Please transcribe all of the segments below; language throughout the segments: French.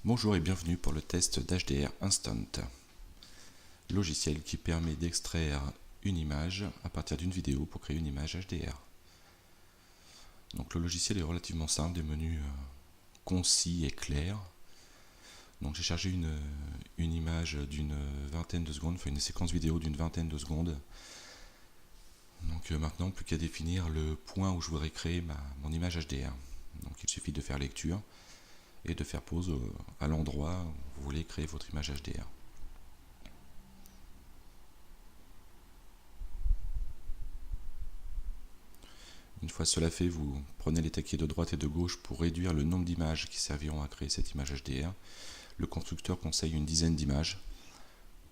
Bonjour et bienvenue pour le test d'HDR Instant, logiciel qui permet d'extraire une image à partir d'une vidéo pour créer une image HDR. Donc le logiciel est relativement simple, des menus concis et clairs. Donc j'ai chargé une image d'une vingtaine de secondes, enfin une séquence vidéo d'une vingtaine de secondes. Donc maintenant plus qu'à définir le point où je voudrais créer mon image HDR. Donc il suffit de faire lecture et de faire pause à l'endroit où vous voulez créer votre image HDR. Une fois cela fait, vous prenez les taquets de droite et de gauche pour réduire le nombre d'images qui serviront à créer cette image HDR. Le constructeur conseille une dizaine d'images.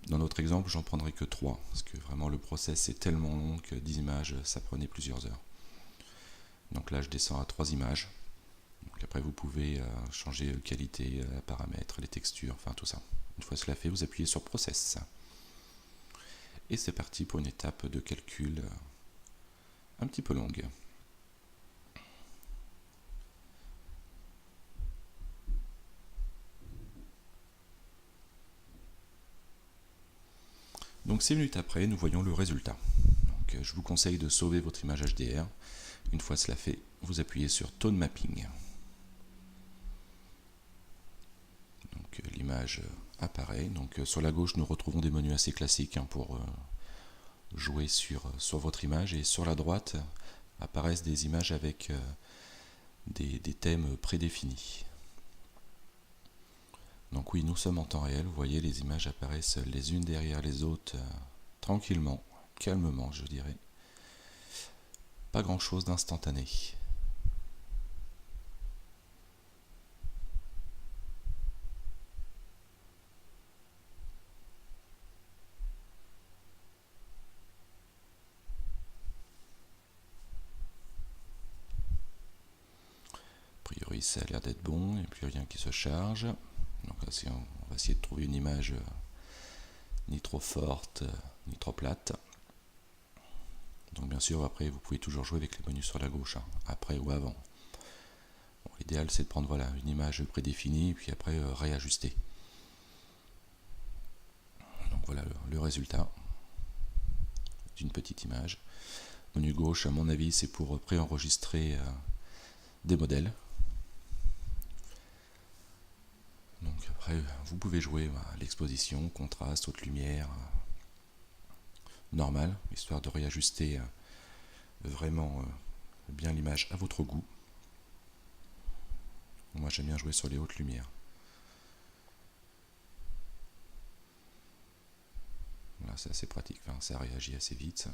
Dans notre exemple, j'en prendrai que 3, parce que vraiment le process est tellement long que 10 images, ça prenait plusieurs heures. Donc là, je descends à 3 images. Donc après, vous pouvez changer qualité, paramètres, les textures, enfin tout ça. Une fois cela fait, vous appuyez sur Process. Et c'est parti pour une étape de calcul un petit peu longue. Donc 6 minutes après, nous voyons le résultat. Donc, je vous conseille de sauver votre image HDR. Une fois cela fait, vous appuyez sur Tone Mapping. Donc l'image apparaît. Donc sur la gauche, nous retrouvons des menus assez classiques pour jouer sur votre image. Et sur la droite, apparaissent des images avec des thèmes prédéfinis. Donc oui, nous sommes en temps réel, vous voyez les images apparaissent les unes derrière les autres, tranquillement, calmement je dirais. Pas grand chose d'instantané. A priori ça a l'air d'être bon, et puis rien qui se charge. Donc là, on va essayer de trouver une image ni trop forte, ni trop plate. Donc bien sûr, après, vous pouvez toujours jouer avec les menus sur la gauche, après ou avant. Bon, l'idéal, c'est de prendre une image prédéfinie, et puis après, réajuster. Donc voilà le résultat d'une petite image. Menu gauche, à mon avis, c'est pour préenregistrer des modèles. Donc après, vous pouvez jouer à l'exposition, contraste, haute lumière, normal, histoire de réajuster vraiment bien l'image à votre goût. Moi j'aime bien jouer sur les hautes lumières. Là c'est assez pratique, enfin, ça réagit assez vite.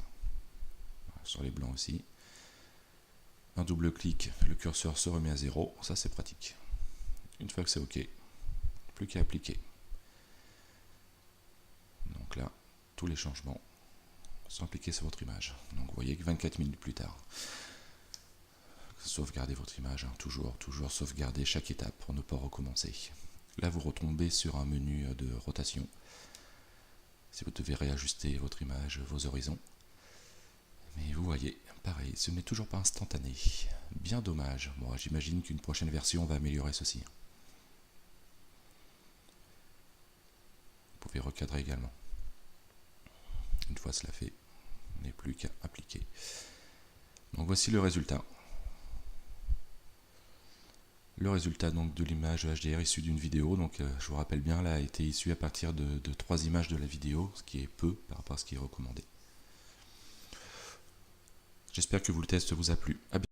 Voilà, sur les blancs aussi. Un double clic, le curseur se remet à 0, ça c'est pratique. Une fois que c'est ok, plus qu'à appliquer. Donc là, tous les changements sont appliqués sur votre image. Donc vous voyez que 24 minutes plus tard, sauvegardez votre image, toujours sauvegarder chaque étape pour ne pas recommencer. Là vous retombez sur un menu de rotation. Si vous devez réajuster votre image, vos horizons. Mais vous voyez, pareil, ce n'est toujours pas instantané. Bien dommage. Bon, j'imagine qu'une prochaine version va améliorer ceci. Vous pouvez recadrer également. Une fois cela fait, il n'est plus qu'à appliquer. Donc voici le résultat. Le résultat donc de l'image HDR issue d'une vidéo, donc je vous rappelle bien, là a été issu à partir de 3 images de la vidéo, ce qui est peu par rapport à ce qui est recommandé. J'espère que le test vous a plu. À bientôt.